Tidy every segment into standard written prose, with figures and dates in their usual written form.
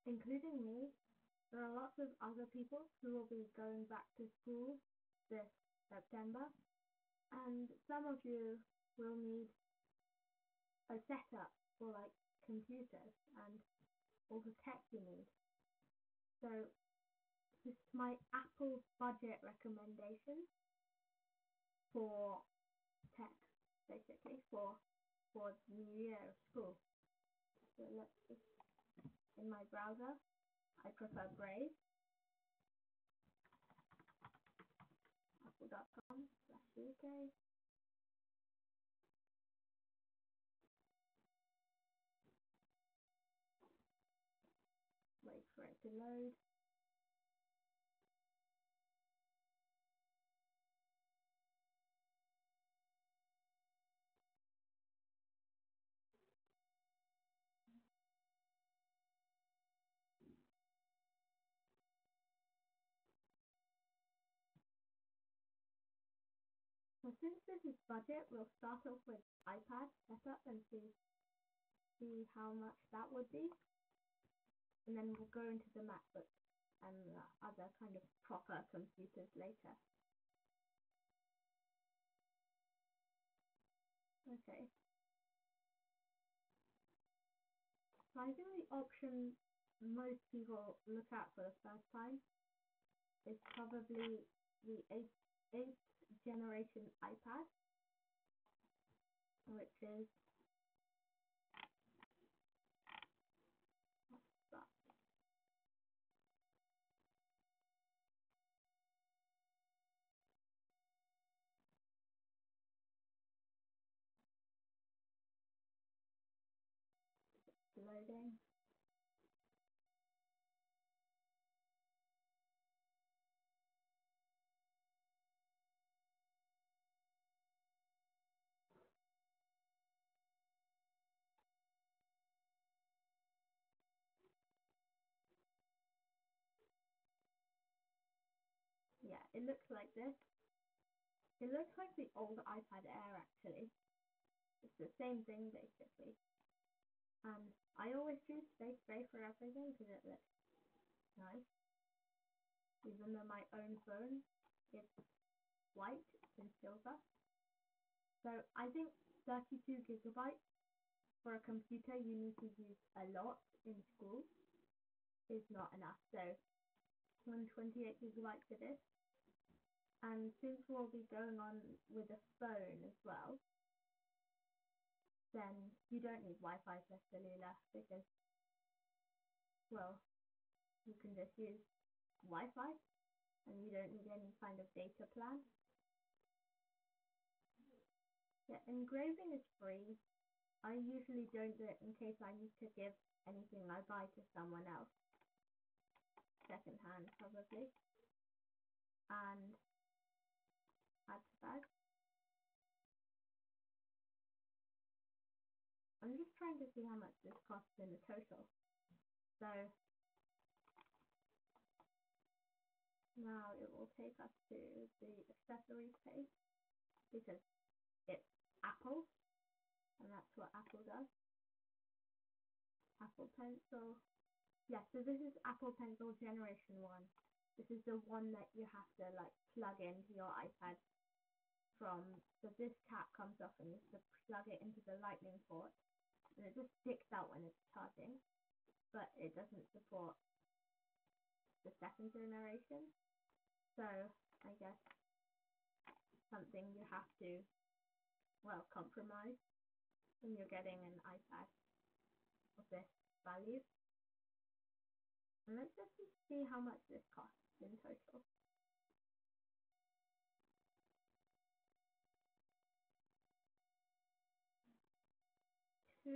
including me, there are lots of other people who will be going back to school this September, and some of you will need a setup for like computers and all the tech you need. So this is my Apple budget recommendation for tech, basically for the new year of school. So let's just, in my browser, I prefer Brave, apple.com/UK. Wait for it to load. So since this is budget, we'll start off with iPad setup and see how much that would be, and then we'll go into the MacBook and other kind of proper computers later. Okay. So I think the option most people look at for the first time is probably the 8th generation iPad, which is loading. Yeah, it looks like this. It looks like the old iPad Air actually. It's the same thing basically. And I always choose Space Gray for everything because it looks nice. Even though my own phone is white and silver. So I think 32 gigabytes for a computer you need to use a lot in school is not enough. So 128 gigabytes it is. And since we'll be going on with a phone as well, then you don't need Wi-Fi plus cellular because, well, you can just use Wi-Fi and you don't need any kind of data plan. Yeah, engraving is free. I usually don't do it in case I need to give anything I buy to someone else, second hand probably, and add to bag. I'm just trying to see how much this costs in the total. So now it will take us to the accessories page because it's Apple and that's what Apple does. Apple Pencil. Yeah, so this is Apple Pencil Generation 1. This is the one that you have to like plug into your iPad from. So this cap comes off and you have to plug it into the lightning port and it just sticks out when it's charging, but it doesn't support the second generation. So I guess something you have to, well, compromise when you're getting an iPad of this value. And let's just see how much this costs in total. I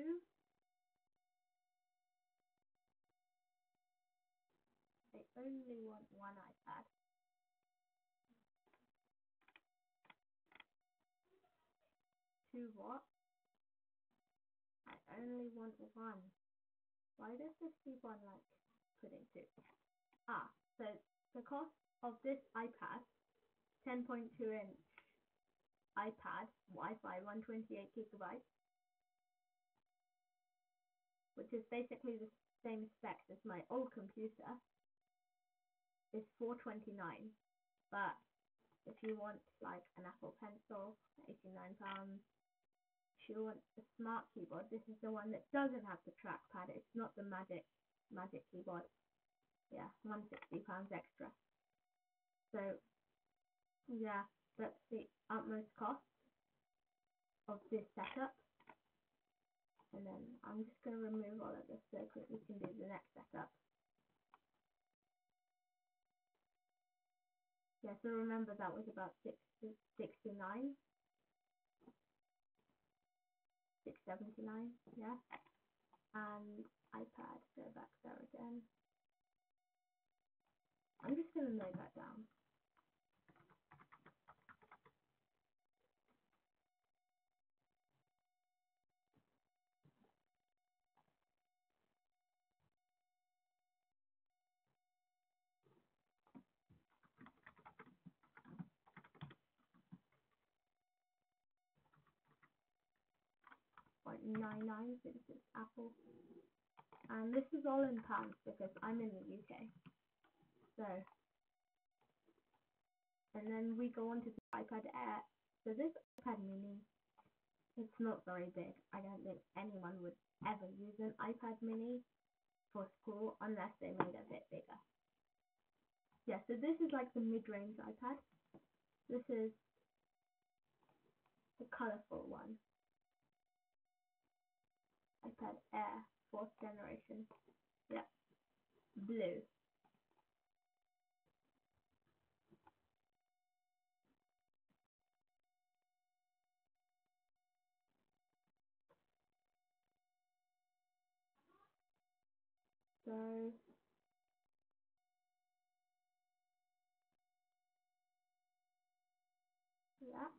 only want one iPad. Two what? I only want one. Why does this keep on like putting two? So the cost of this iPad, 10.2 inch iPad, Wi-Fi 128 gigabytes, which is basically same specs as my old computer is $429, but if you want like an Apple Pencil, £89. If you want a smart keyboard, this is the one that doesn't have the trackpad. It's not the Magic keyboard. Yeah, £160 extra. So yeah, that's the utmost cost of this setup. And then I'm just going to remove all of this so that we can do the next setup. Yeah, so remember that was about $679, $679, yeah. And iPad, go back there again. I'm just going to note that down. $0.99 since it's Apple. And this is all in pounds because I'm in the UK. So, and then we go on to the iPad Air. So this iPad mini, it's not very big. I don't think anyone would ever use an iPad mini for school unless they made it a bit bigger. Yeah, so this is like the mid-range iPad. This is the colorful one. iPad Air, 4th generation. Yeah, blue. So yeah.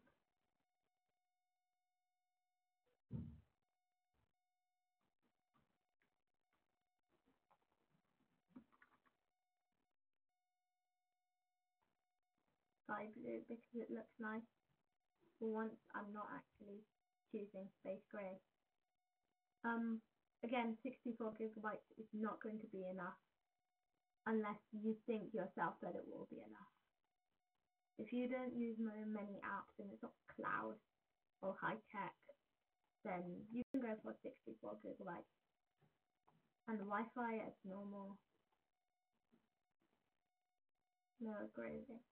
Sky blue because it looks nice. For once, I'm not actually choosing space gray. Again, 64 gigabytes is not going to be enough unless you think yourself that it will be enough. If you don't use many apps and it's not cloud or high tech, then you can go for 64 gigabytes. And Wi-Fi as normal. No engraving.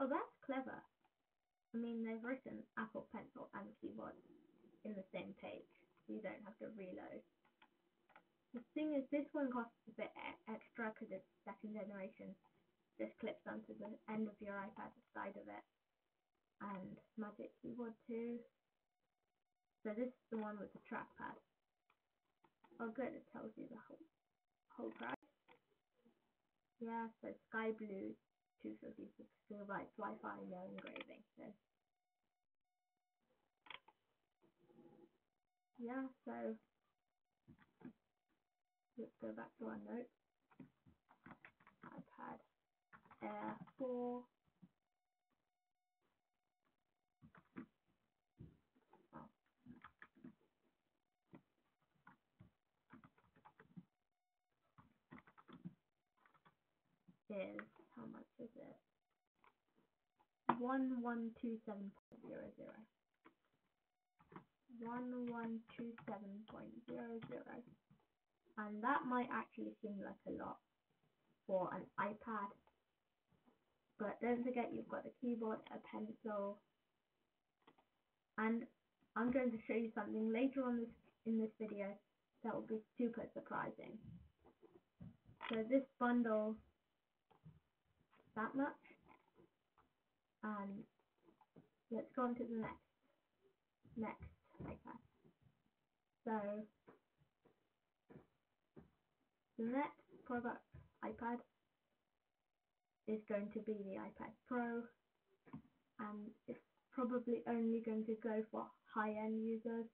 Oh, that's clever. I mean, they've written Apple Pencil and keyboard in the same page, so you don't have to reload. The thing is, this one costs a bit extra because it's 2nd generation. Just clips onto the end of your iPad, the side of it, and Magic Keyboard too. So this is the one with the trackpad. Oh good, it tells you the whole price. Yeah, so sky blue, 256 gigabytes, Wi-Fi, no engraving. So yeah, so let's go back to our notes. iPad Air 4. Oh. Is how much is it? 1127.00. 1127.00. And that might actually seem like a lot for an iPad, but don't forget you've got a keyboard, a pencil, and I'm going to show you something later on in this video that will be super surprising. So this bundle that much, and let's go on to the next iPad. So the next product iPad is going to be the iPad Pro, and it's probably only going to go for high-end users.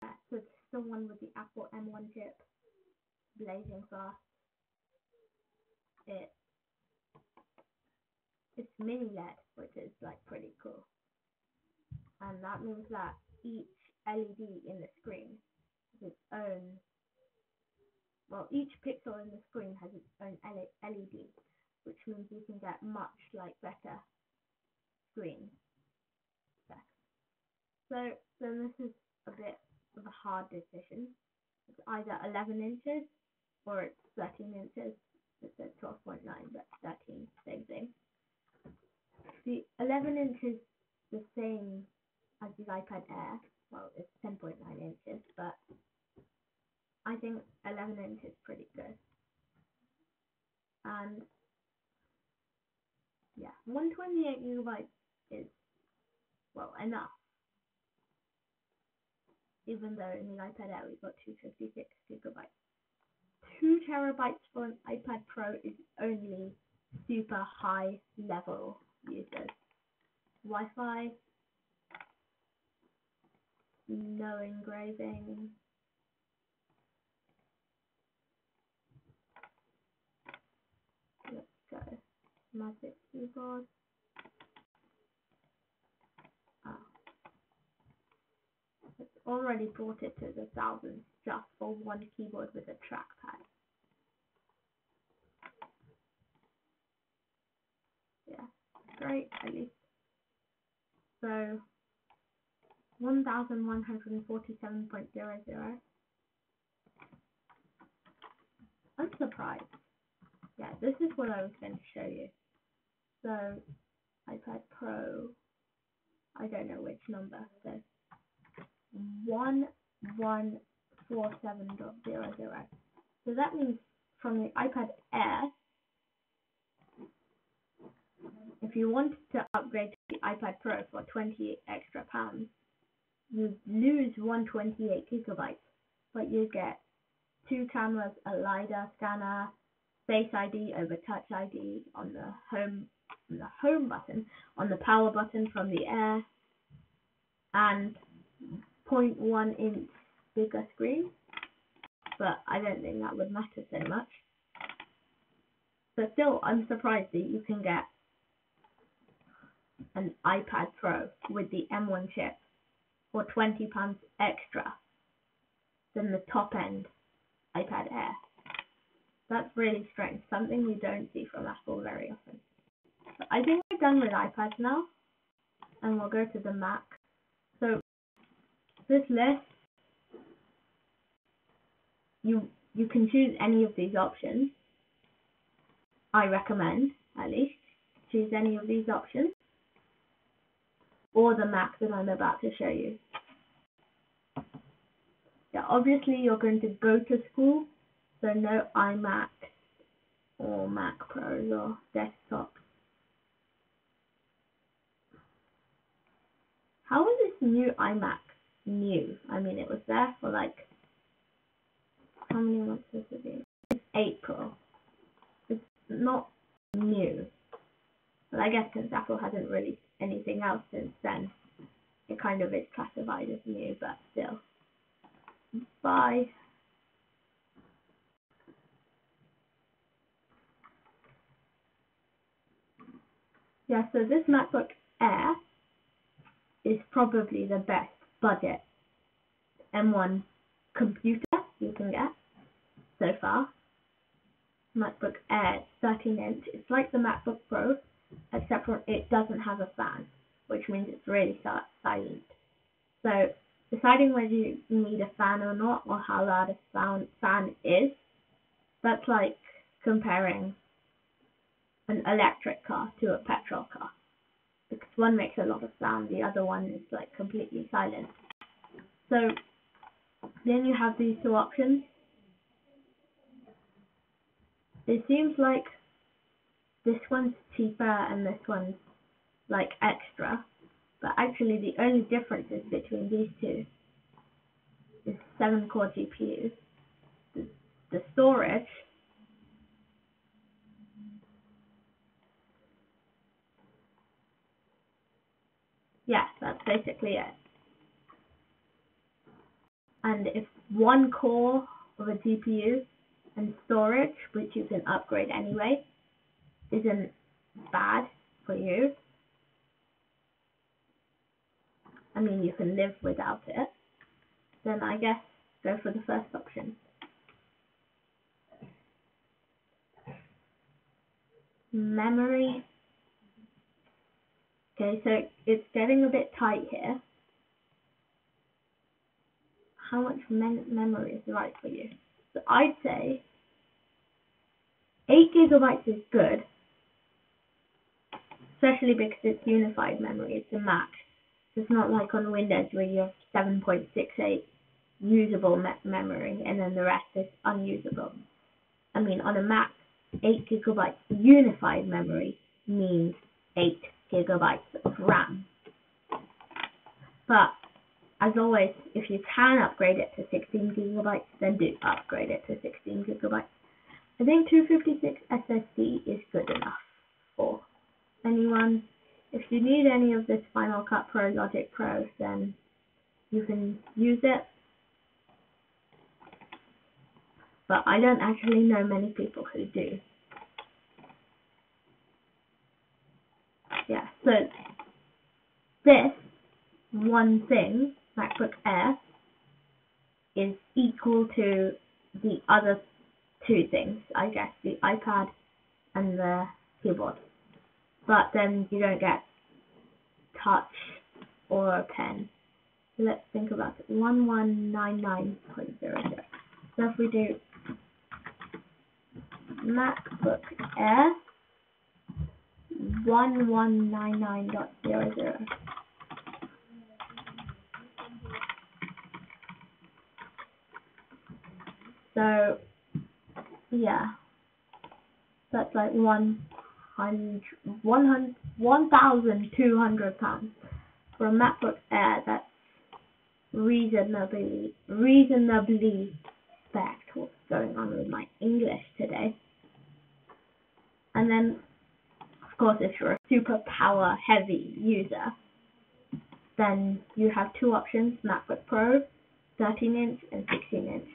Yeah, so it's the one with the Apple M1 chip, blazing fast. It's it's mini LED, which is like pretty cool. And that means that each LED in the screen has its own, well, each pixel in the screen has its own LED, which means you can get much like better screen specs. So then this is a bit of a hard decision. It's either 11 inches or it's 13 inches. It says 12.9, but 13, same thing. The 11 inches the same as the iPad Air. Well, it's 10.9 inches, but I think 11 inches is pretty good. And yeah, 128 gigabytes is, well, enough. Even though in the iPad Air we got 256 gigabytes. 2 terabytes for an iPad Pro is only super high level users. Wi-Fi, no engraving. Let's go. Magic keyboard. It's already brought it to the thousands just for one keyboard with a trackpad. Yeah, great, at least. So 1147.00. I'm surprised. Yeah, this is what I was going to show you. So iPad Pro, I don't know which number, so 1147.00. So that means from the iPad Air, if you wanted to upgrade to the iPad Pro for 20 extra pounds, you lose 128 gigabytes, but you get 2 cameras, a LiDAR scanner, Face ID over Touch ID on the home button, on the power button from the Air, and 0.1 inch bigger screen. But I don't think that would matter so much. So still, I'm surprised that you can get an iPad Pro with the M1 chip for £20 extra than the top end iPad Air. That's really strange, something you don't see from Apple very often. So I think we're done with iPads now, and we'll go to the Mac. So this list, you can choose any of these options. I recommend, at least, choose any of these options, or the Mac that I'm about to show you. Yeah, obviously you're going to go to school, so no iMac or Mac Pros or desktops. How is this new iMac new? I mean, it was there for like, how many months has it been? It's April. It's not new. But I guess since Apple hasn't released anything else since then, it kind of is classified as new, but still. Bye. Yeah, so this MacBook Air is probably the best budget M1 computer you can get so far. MacBook Air 13-inch. It's like the MacBook Pro, except for it doesn't have a fan, which means it's really silent. So deciding whether you need a fan or not, or how loud a fan is, that's like comparing an electric car to a petrol car, because one makes a lot of sound, the other one is like completely silent. So then you have these two options. It seems like this one's cheaper and this one's like extra, but actually the only differences between these two is 7-core GPUs. The storage, yeah, that's basically it. And if 1 core of a GPU and storage, which you can upgrade anyway, isn't bad, for you, I mean, you can live without it, then I guess go for the first option. Memory. Okay, so it's getting a bit tight here. How much memory is right for you? So I'd say 8 GB is good, especially because it's unified memory, it's a Mac. It's not like on Windows where you have 7.68 usable memory and then the rest is unusable. I mean, on a Mac, 8 GB unified memory means 8 GB of RAM. But as always, if you can upgrade it to 16 GB, then do upgrade it to 16 GB. I think 256 SSD is good enough for anyone. If you need any of this Final Cut Pro, Logic Pro, then you can use it. But I don't actually know many people who do. Yeah, so this one thing, MacBook Air, is equal to the other two things, I guess, the iPad and the keyboard. But then you don't get touch or a pen. So let's think about it. 1199.00. So if we do MacBook Air 1199.00. So yeah, that's like £1,200 for a MacBook Air. That's reasonably spec. What's going on with my English today? And then, of course, if you're a super power heavy user, then you have two options: MacBook Pro, 13-inch and 16-inch.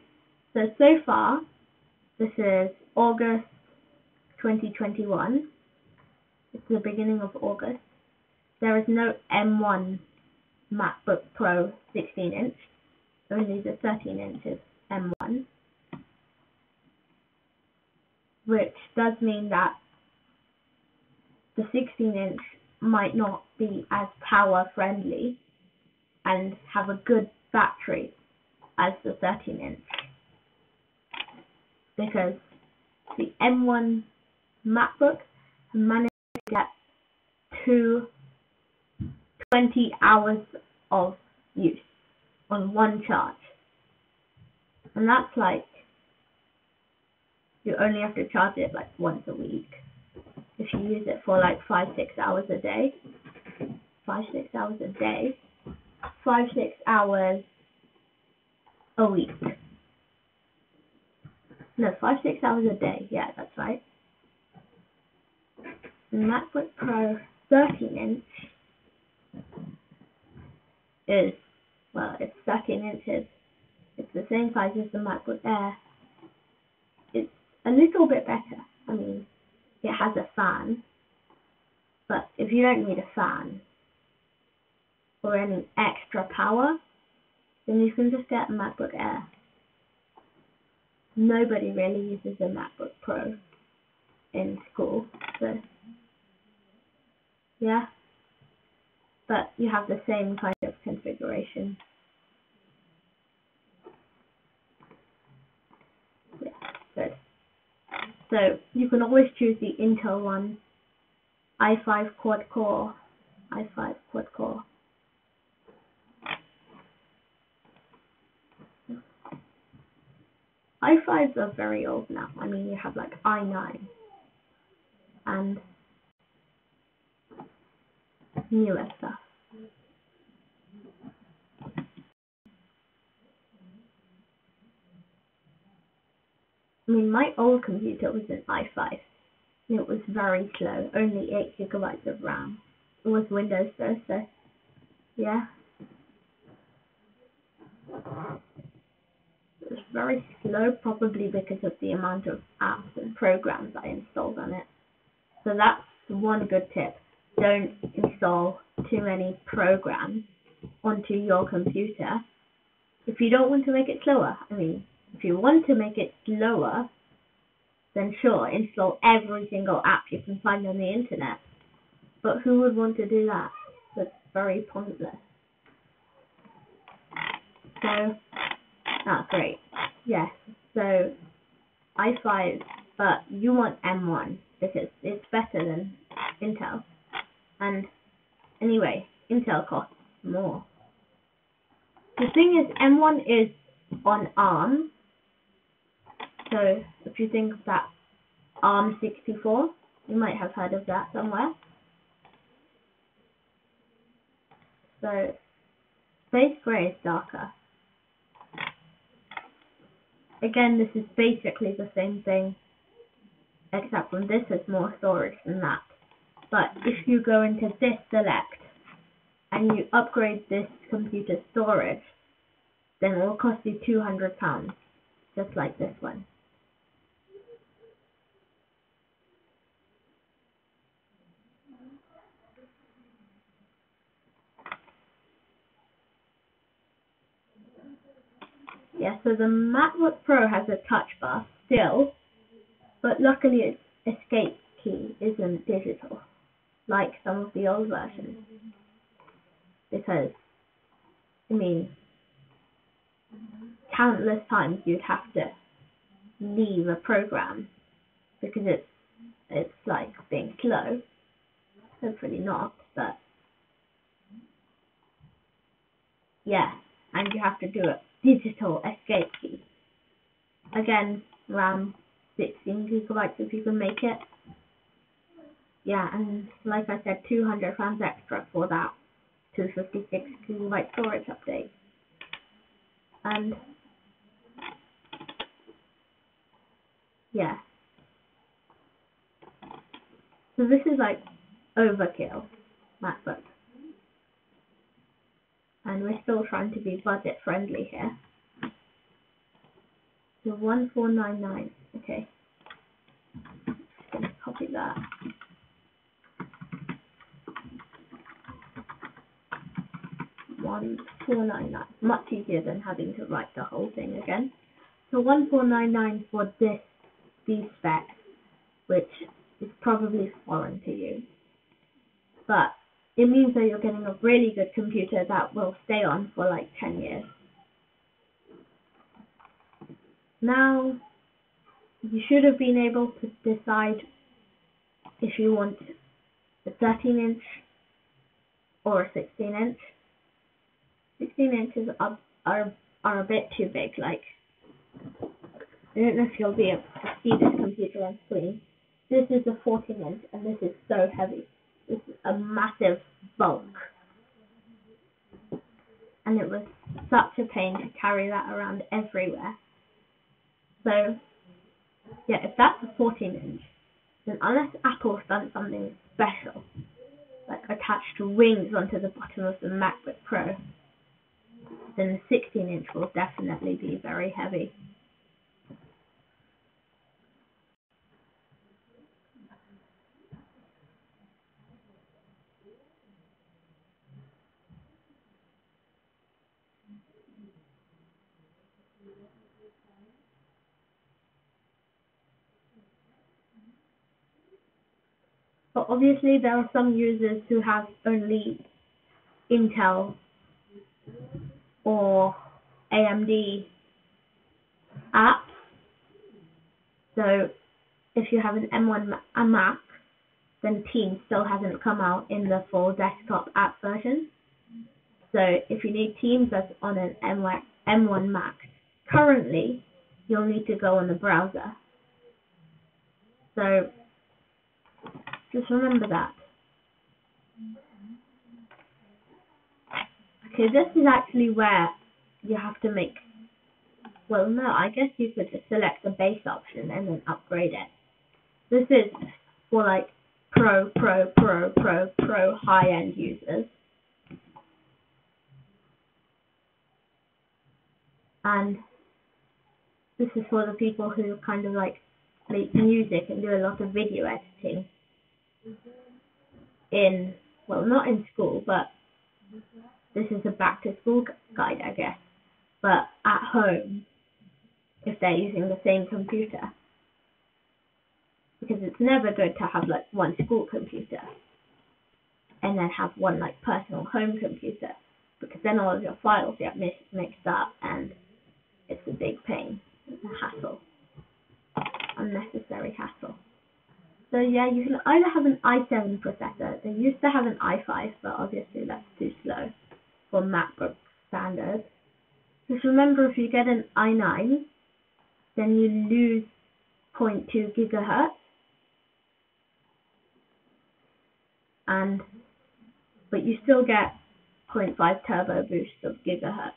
So far, this is August 2021. It's the beginning of August. There is no M1 MacBook Pro 16-inch. Only the 13-inch is M1. Which does mean that the 16-inch might not be as power friendly and have a good battery as the 13-inch. Because the M1 MacBook managed to get 20 hours of use on one charge. And that's like, you only have to charge it like once a week. If you use it for like 5-6 hours a day, 5-6 hours a day, 5-6 hours a week. No, 5-6 hours a day. Yeah, that's right. The MacBook Pro 13-inch is, well, it's 13 inches. It's the same size as the MacBook Air. It's a little bit better. I mean, it has a fan, but if you don't need a fan or any extra power, then you can just get a MacBook Air. Nobody really uses a MacBook Pro in school, so yeah. But you have the same kind of configuration. Yeah, good. So you can always choose the Intel one, i5 quad core, i5 quad core. i5s are very old now. I mean, you have like i9 and newer stuff. I mean, my old computer was an i5. And it was very slow, only 8 GB of RAM. It was Windows though, so yeah. It was very slow, probably because of the amount of apps and programs I installed on it. So that's one good tip. don't install too many programs onto your computer. If you don't want to make it slower, if you want to make it slower, then sure, install every single app you can find on the internet. But who would want to do that? That's very pointless. So, that's great. Yes, so i5, but you want M1 because it's better than Intel. And anyway, Intel costs more. The thing is, M1 is on ARM. So if you think of that ARM64, you might have heard of that somewhere. So Space Gray is darker. Again, this is basically the same thing, except from this has more storage than that. But if you go into this select and you upgrade this computer storage, then it will cost you £200, just like this one. Yeah, so the MacBook Pro has a touch bar still, but luckily its escape key isn't digital, like some of the old versions. Because, countless times you'd have to leave a program because it's like being slow. Hopefully not, but yeah, and you have to do a digital escape key. Again, RAM 16 gigabytes if you can make it. Yeah, and like I said, £200 extra for that 256 gigabyte storage update. And yeah, so this is like overkill MacBook, and we're still trying to be budget friendly here. So 1499. Okay, just gonna copy that. $1499. Much easier than having to write the whole thing again. So 1499 for these specs, which is probably foreign to you, but it means that you're getting a really good computer that will stay on for like 10 years. Now, you should have been able to decide if you want a 13-inch or a 16-inch. 16 inches are a bit too big. Like, I don't know if you'll be able to see this computer on screen. This is a 14-inch, and this is so heavy. This is a massive bulk. And it was such a pain to carry that around everywhere. So, yeah, if that's a 14-inch, then unless Apple's done something special, like attached wings onto the bottom of the MacBook Pro, then the 16-inch will definitely be very heavy. But obviously there are some users who have only Intel or AMD apps. So if you have an M1 Mac, then Teams still hasn't come out in the full desktop app version. So if you need Teams that's on an M1 Mac, currently you'll need to go on the browser. So just remember that. Okay, this is actually where you have to make, well, no, I guess you could just select the base option and then upgrade it. This is for like pro high-end users. And this is for the people who kind of like make music and do a lot of video editing. well, not in school, but this is a back to school guide, I guess. But at home, if they're using the same computer, because it's never good to have like one school computer and then have one like personal home computer, because then all of your files get mixed up and it's a big pain. It's a hassle. Unnecessary hassle. So yeah, you can either have an i7 processor. They used to have an i5, but obviously that's too slow for MacBook standards. Just remember, if you get an i9, then you lose 0.2 gigahertz, but you still get 0.5 turbo boost of gigahertz,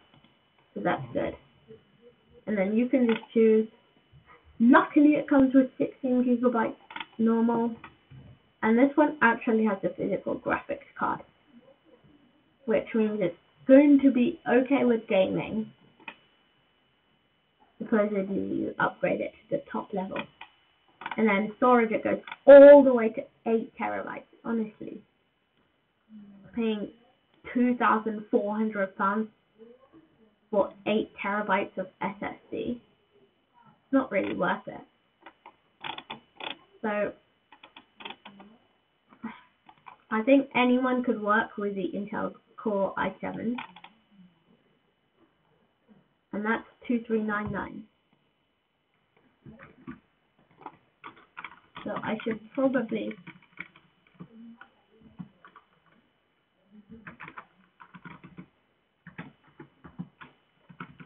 so that's good. And then you can just choose. Luckily, it comes with 16 gigabytes normal, and this one actually has a physical graphics card, which means it's going to be okay with gaming, supposedly you upgrade it to the top level. And then storage, it goes all the way to 8 terabytes. Honestly, paying £2,400 for 8 terabytes of SSD, it's not really worth it. So I think anyone could work with the Intel Core i7, and that's $2,399. So I should probably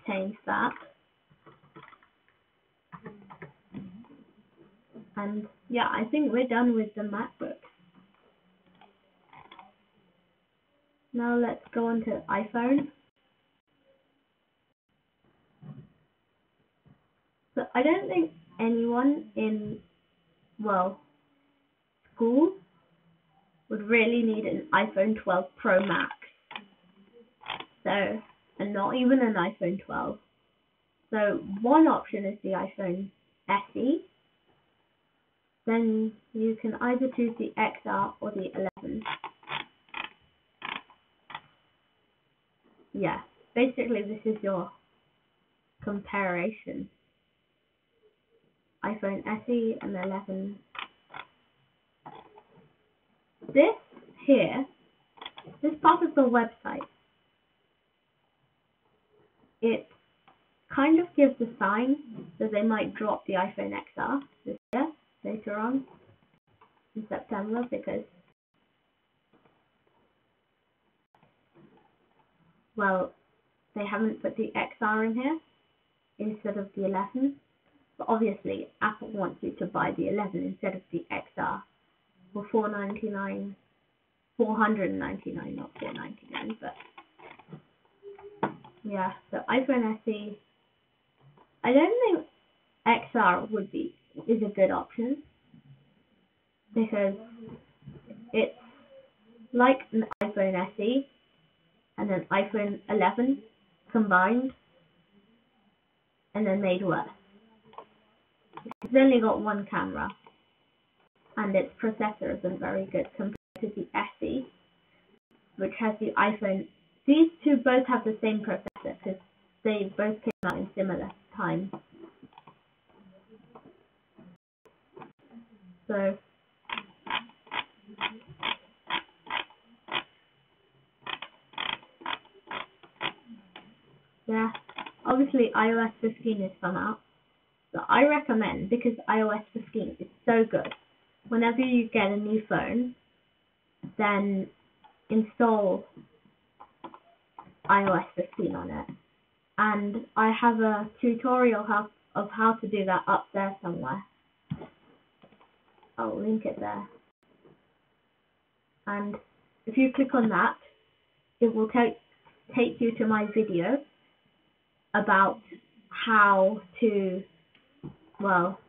change that. And yeah, I think we're done with the MacBook. Now let's go on to iPhone. So I don't think anyone in, well, school would really need an iPhone 12 Pro Max. So, and not even an iPhone 12. So one option is the iPhone SE. Then you can either choose the XR or the 11. Yeah, basically this is your comparison. iPhone SE and 11. This part of the website, it kind of gives a sign that they might drop the iPhone XR this year, later on in September, because, well, they haven't put the XR in here instead of the 11. But obviously, Apple wants you to buy the 11 instead of the XR for $499, not $499, but yeah. So iPhone SE, I don't think XR is a good option, because it's like an iPhone SE and an iPhone 11 combined and then made worse. It's only got one camera, and its processor isn't very good compared to the SE, which has the iPhone. These two both have the same processor because they both came out in similar time. So yeah, obviously iOS 15 has come out. So I recommend, because iOS 15 is so good, whenever you get a new phone, then install iOS 15 on it. And I have a tutorial of how to do that up there somewhere. I'll link it there. And if you click on that, it will take you to my video about how to, well,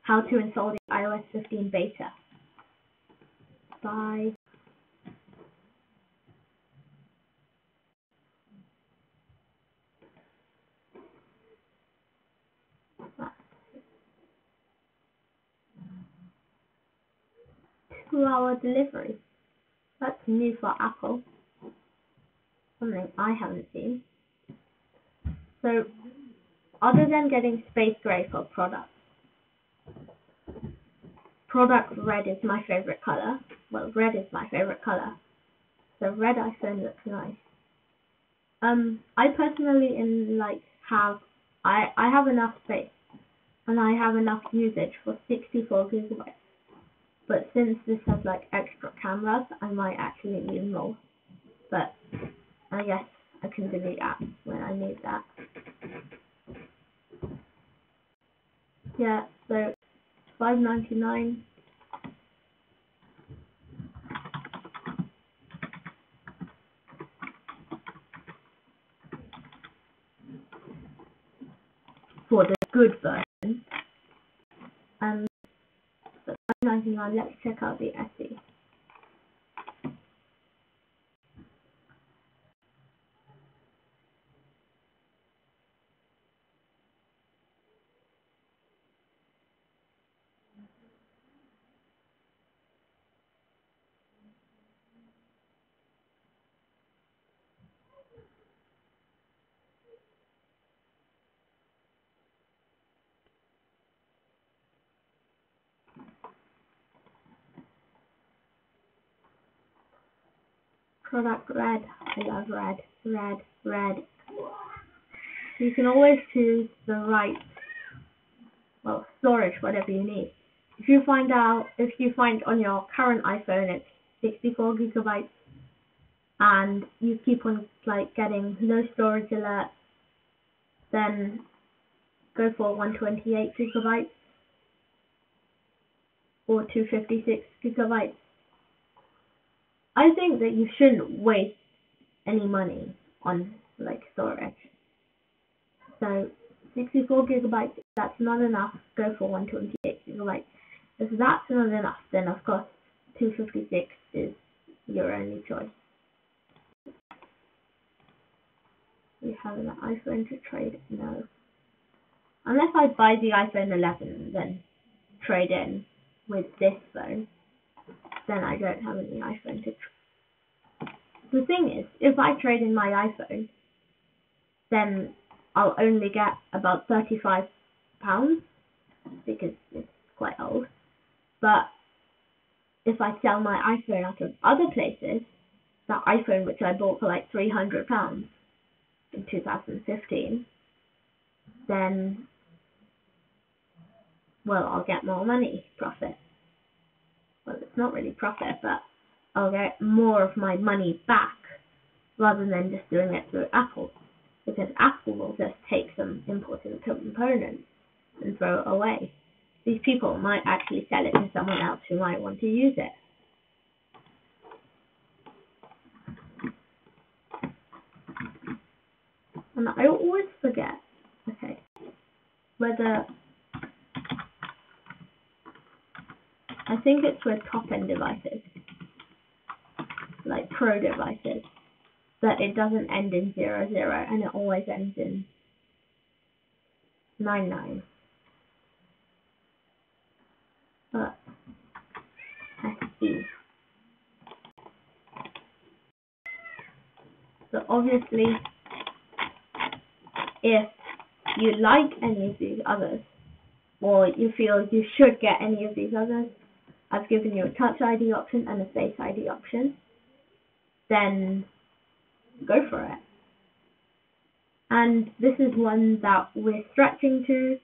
how to install the iOS 15 beta. Bye. 2-hour delivery. That's new for Apple. Something I haven't seen. So, other than getting space gray for product red is my favorite color. Well, red is my favorite color. So red iPhone looks nice. I personally I have enough space and I have enough usage for 64 gigabytes. But since this has like extra cameras, I might actually need more. But I guess I can delete apps when I need that. Yeah, so $5.99. For the good version. So $5.99. Let's check out the SE. Product red. I love red. Red. You can always choose the right, storage, whatever you need. If you find on your current iPhone it's 64 gigabytes and you keep on getting low storage alerts, then go for 128 gigabytes or 256 gigabytes. I think that you shouldn't waste any money on storage. So 64 gigabytes, if that's not enough, go for 128 gigabytes. If that's not enough, then of course 256 is your only choice. You have an iPhone to trade? No. Unless I buy the iPhone 11, then trade in with this phone, then I don't have any iPhone to trade. The thing is, if I trade in my iPhone, then I'll only get about £35 because it's quite old. But if I sell my iPhone out of other places, that iPhone which I bought for £300 in 2015, then I'll get more money, profit. Well, it's not really profit, but I'll get more of my money back rather than just doing it through Apple. Because Apple will just take some important components and throw it away. These people might actually sell it to someone else who might want to use it. And I always forget, whether, I think it's with top-end devices, like pro devices, that it doesn't end in 00 and it always ends in 99. But SE. So obviously, if you like any of these others, or you feel you should get any of these others, I've given you a Touch ID option and a Face ID option, then go for it. And this is one that we're stretching to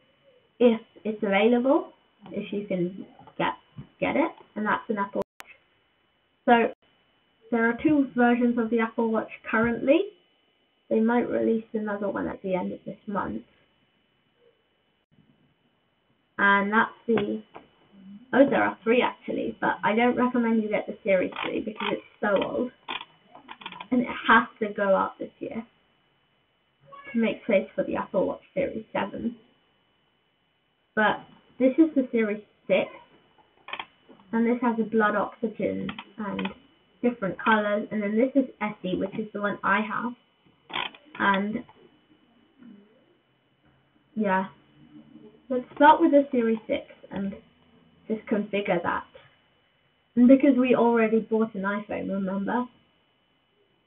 if it's available, if you can get it, and that's an Apple Watch. So there are 2 versions of the Apple Watch currently. They might release another one at the end of this month. And that's there are 3 actually, but I don't recommend you get the Series 3 because it's so old. And it has to go out this year to make place for the Apple Watch Series 7. But this is the Series 6, and this has a blood oxygen and different colors. And then this is SE, which is the one I have. And yeah, let's start with the Series 6 and just configure that. And because we already bought an iPhone, remember?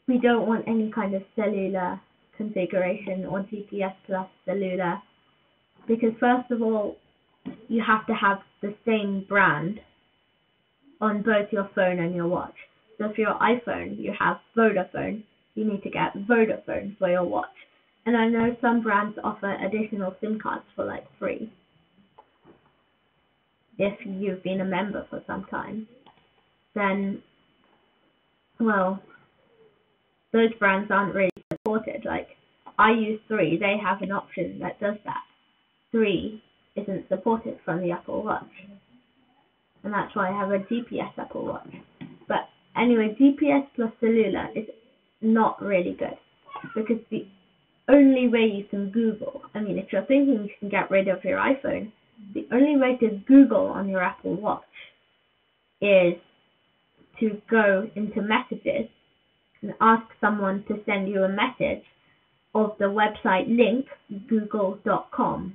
We don't want any kind of cellular configuration or GPS plus cellular, because first of all, you have to have the same brand on both your phone and your watch. So for your iPhone, you have Vodafone, you need to get Vodafone for your watch. And I know some brands offer additional SIM cards for like free if you've been a member for some time. Then, well, those brands aren't really supported. Like, I use 3, they have an option that does that. 3 isn't supported from the Apple Watch. And that's why I have a GPS Apple Watch. But anyway, GPS plus cellular is not really good, because the only way you can Google, I mean, if you're thinking you can get rid of your iPhone, the only way to Google on your Apple Watch is to go into messages and ask someone to send you a message of the website link, google.com.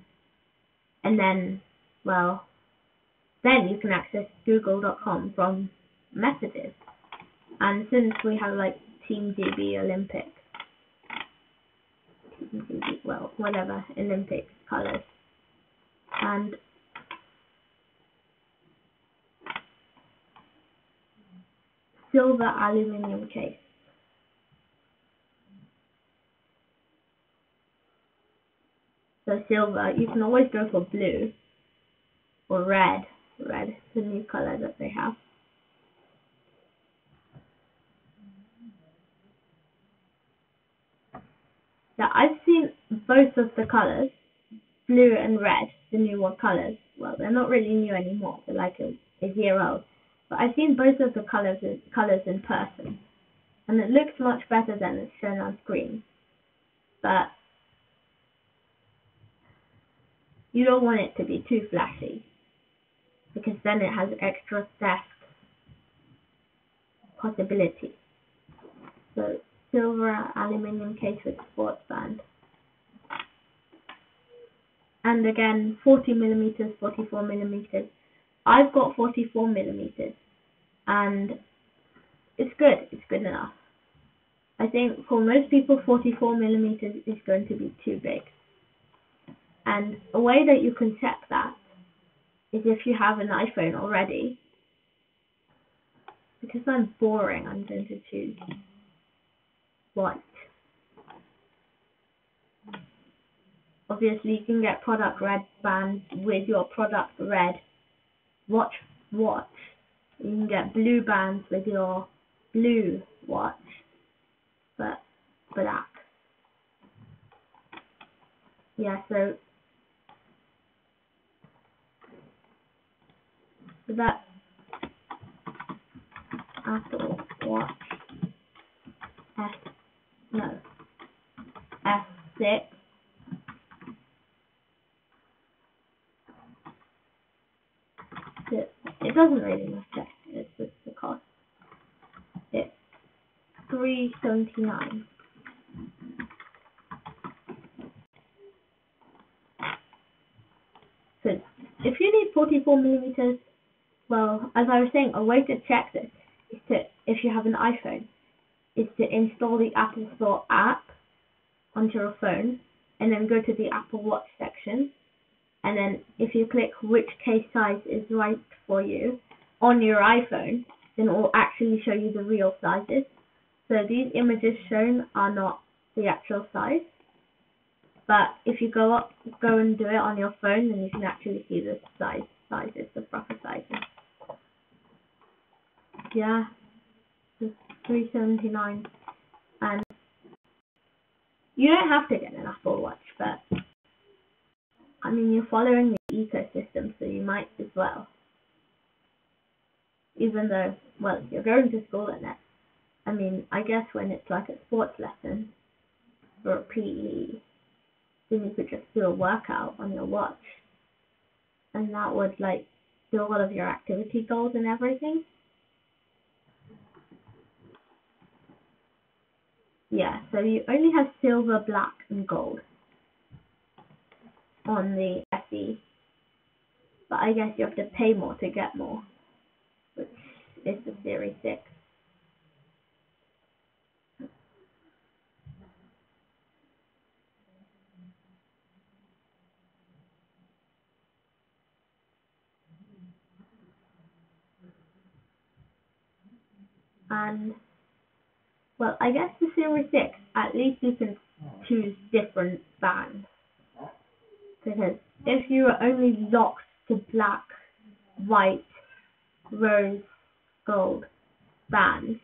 And then, well, then you can access google.com from messages. And since we have like TeamDB Olympic, well, whatever, Olympic colors, and silver aluminium case. So silver, you can always go for blue or red. Red is the new color that they have. Now I've seen both of the colors, blue and red, the new one colors. Well, they're not really new anymore. They're like a year old. But I've seen both of the colors in person, and it looks much better than it's shown on screen. But you don't want it to be too flashy, because then it has extra theft possibility. So silver aluminium case with sports band. And again, 40mm, 44mm. I've got 44mm, and it's good. It's good enough. I think for most people, 44mm is going to be too big. And a way that you can check that is if you have an iPhone already. Because I'm boring, I'm going to choose white. Obviously, you can get product red bands with your product red watch. You can get blue bands with your blue watch, but black. Yeah, so that Apple Watch S6. It doesn't really matter. It's just the cost. It's $379. So if you need 44mm, well, as I was saying, a way to check this is to, if you have an iPhone, is to install the Apple Store app onto your phone, and then go to the Apple Watch section, and then if you click which case size is right for you on your iPhone, then it will actually show you the real sizes. So these images shown are not the actual size, but if you go and do it on your phone, then you can actually see the sizes, the proper sizes. Yeah, it's $379, and you don't have to get an Apple Watch, but I mean, you're following the ecosystem, so you might as well. Even though, well, you're going to school in it. I mean, I guess when it's like a sports lesson or a PE, then you could just do a workout on your watch, and that would like do all of your activity goals and everything. Yeah, so you only have silver, black, and gold on the SE, but I guess you have to pay more to get more, which is the Series 6. And, well, I guess the Series 6, at least you can choose different bands. Because if you are only locked to black, white, rose, gold bands,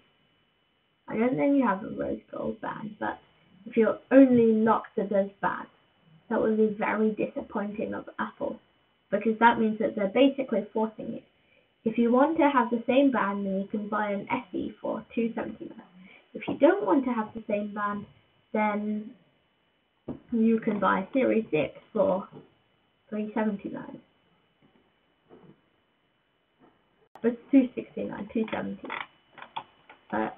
I don't think you have a rose gold band, but if you're only locked to those bands, that would be very disappointing of Apple, because that means that they're basically forcing you. If you want to have the same band, then you can buy an SE for $279. If you don't want to have the same band, then you can buy a Series 6 for $379. But it's $269, $270. But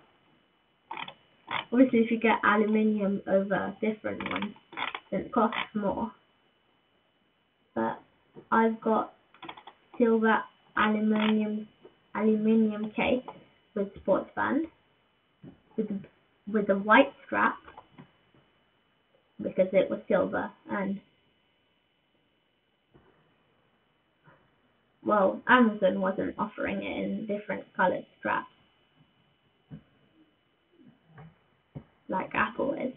obviously, if you get aluminium over different ones, then it costs more. But I've got silver aluminium case with sports band with a white strap because it was silver, and well, Amazon wasn't offering it in different colored straps like Apple is.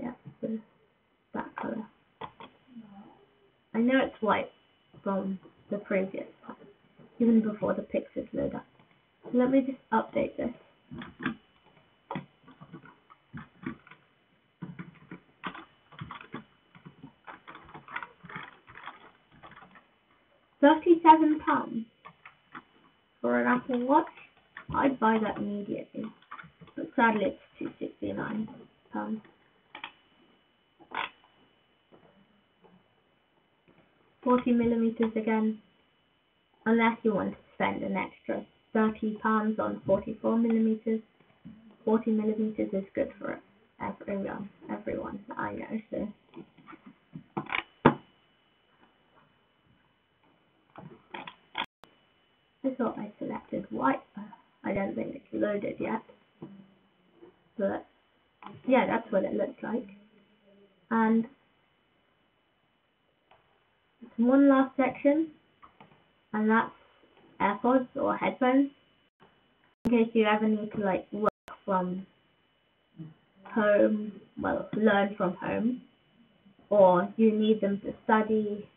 Yeah, that color. I know it's white from the previous one, even before the pictures load up. So let me just update this. £37 for an Apple Watch? I'd buy that immediately. But sadly it's £269. 40mm again, unless you want to spend an extra £30 on 44mm. 40mm is good for everyone I know. So I thought I selected white. I don't think it's loaded yet, but yeah, that's what it looks like. And it's one last section, and that's AirPods or headphones. In case you ever need to like work from home, well, learn from home, or you need them to study,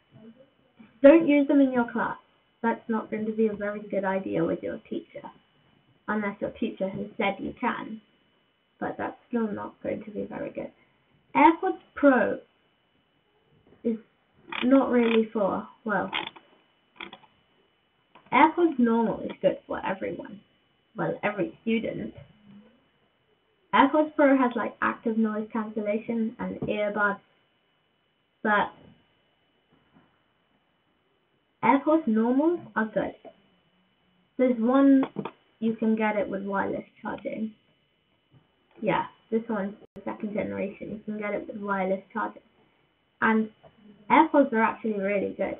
don't use them in your class. That's not going to be a very good idea with your teacher, unless your teacher has said you can, but that's still not going to be very good. AirPods Pro is not really for, well, AirPods Normal is good for everyone, well, every student. AirPods Pro has like active noise cancellation and earbuds, but AirPods Normal are good. There's one you can get it with wireless charging. Yeah, this one's the second generation. You can get it with wireless charging. And AirPods are actually really good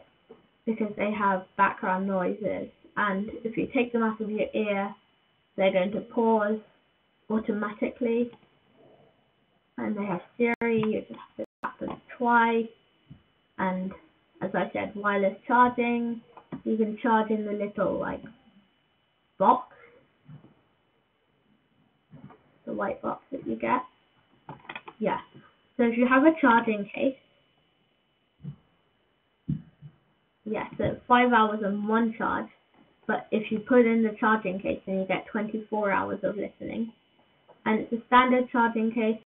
because they have background noises, and if you take them out of your ear, they're going to pause automatically. And they have Siri, you just have to tap them twice. And as I said, wireless charging. You can charge in the little like box, the white box that you get. Yeah. So if you have a charging case, yeah, so 5 hours on one charge, but if you put in the charging case, then you get 24 hours of listening. And it's a standard charging case.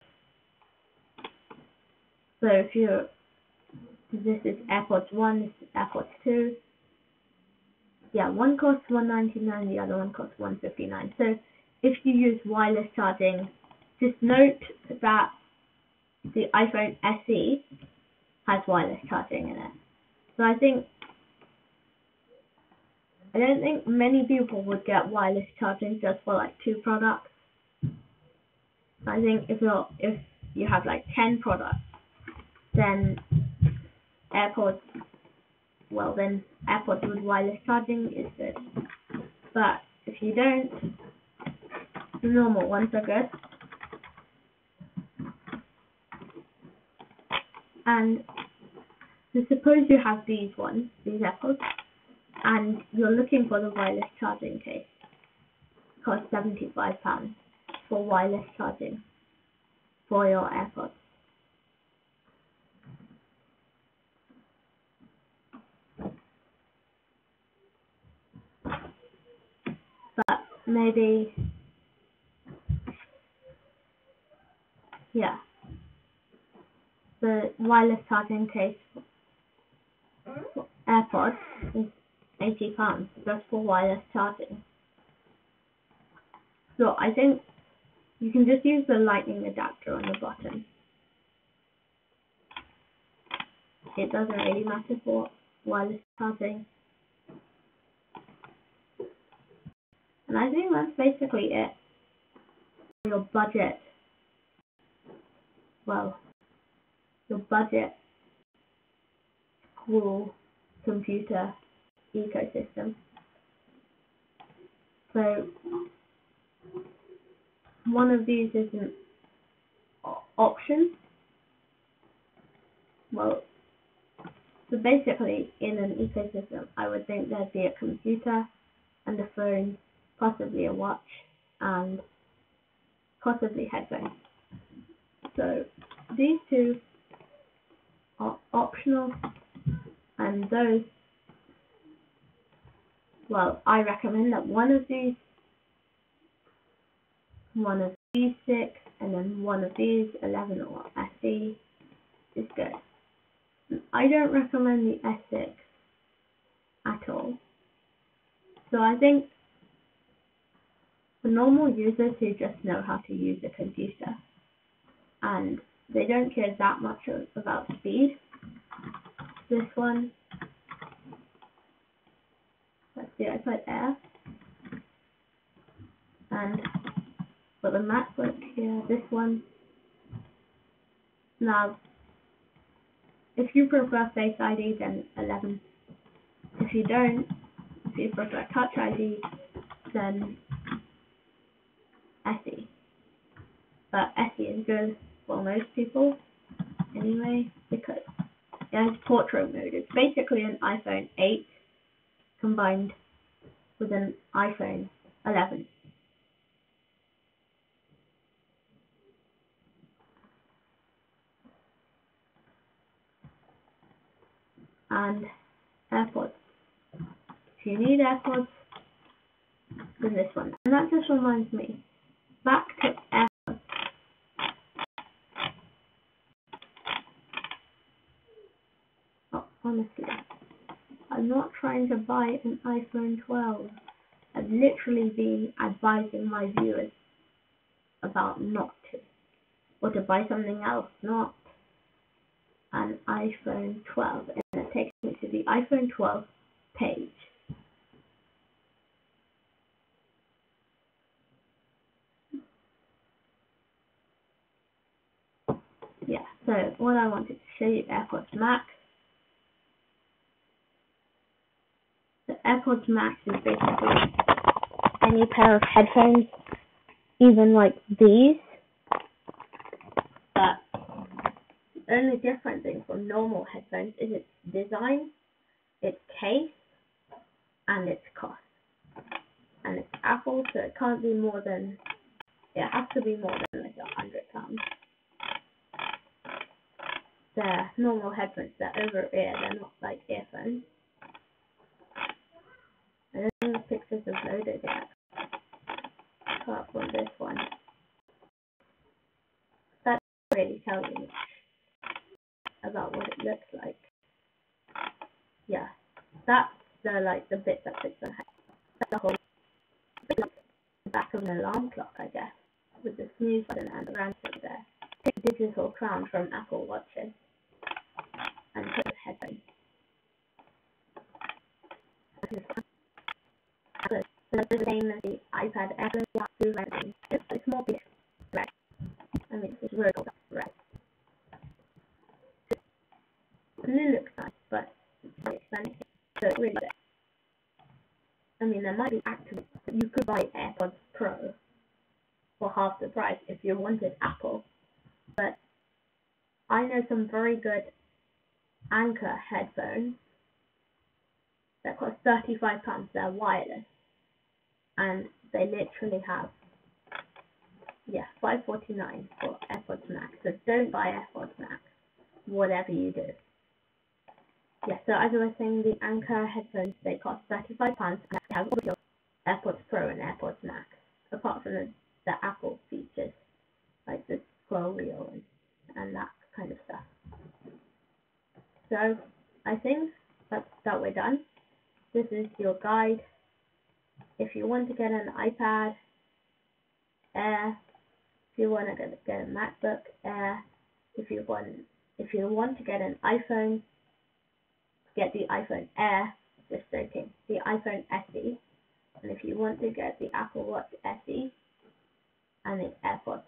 So if you're, this is AirPods 1, this is AirPods 2. Yeah, one costs $199, the other one costs $159. So if you use wireless charging, just note that the iPhone SE has wireless charging in it. So I think I don't think many people would get wireless charging just for like 2 products. I think if you have like 10 products, then AirPods with wireless charging is good. But if you don't, the normal ones are good. And so suppose you have these AirPods, and you're looking for the wireless charging case. It costs £75 for wireless charging for your AirPods. But maybe, yeah, the wireless charging case for AirPods is £80 just for wireless charging. So I think you can just use the lightning adapter on the bottom. It doesn't really matter for wireless charging. And I think that's basically it. Your budget. Well, your budget school computer ecosystem. So one of these is an option. Well, so basically in an ecosystem, I would think there'd be a computer and a phone, possibly a watch, and possibly headphones. So these two are optional, and those, well, I recommend that one of these 6, and then one of these 11 or SE is good. I don't recommend the S6 at all. So I think for normal users who just know how to use a computer and they don't care that much about speed, this one, that's the iPad Air. And for the MacBook here, this one. Now, if you prefer Face ID, then 11. If you don't, if you prefer Touch ID, then SE. But SE is good for most people anyway, because it has portrait mode. It's basically an iPhone 8 combined with an iPhone 11. And AirPods. If you need AirPods, then this one. And that just reminds me, back to AirPods. Oh, honestly, I'm not trying to buy an iPhone 12. I've literally been advising my viewers about not to, or to buy something else, not an iPhone 12. And it takes me to the iPhone 12 page. Yeah, so what I wanted to show you, AirPods Max. The AirPods Max is basically any pair of headphones, even like these. But the only different thing from normal headphones is its design, its case, and its cost. And it's Apple, so it can't be more than, it has to be more than like £100. They're normal headphones, they're over ear, they're not like earphones. I don't think the pictures have loaded yet, apart from this one. That doesn't really tell you much about what it looks like. Yeah, that's the bit that fits on the head. That's the whole back of an alarm clock, I guess, with the snooze button and the ransom there. Take a digital crown from Apple Watches and put the headphones. much the same as the iPad Air and the Apple Red. It's more basic red. I mean, it's really cool red. It looks nice, but it's very expensive, so it's really good. I mean, there might be actually, you could buy AirPods Pro for half the price if you wanted Apple, but I know some very good Anker headphones that cost £35. They're wireless, and they literally have, £5.49 for AirPods Max. So don't buy AirPods Max, whatever you do. Yeah, so as I was saying, the Anker headphones, they cost £35, and they have all your AirPods Pro and AirPods Max, apart from the Apple features, like the scroll wheel and that kind of stuff. So I think that we're done. This is your guide. If you want to get an iPad Air, if you want to get a MacBook Air, if you want to get an iPhone, get the iPhone Air, just joking, the iPhone SE, and if you want to get the Apple Watch SE and the AirPods.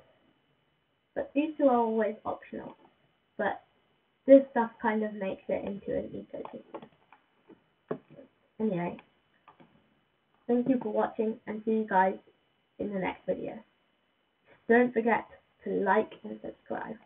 But these two are always optional, but this stuff kind of makes it into an ecosystem. Anyway, thank you for watching, and see you guys in the next video. Don't forget to like and subscribe.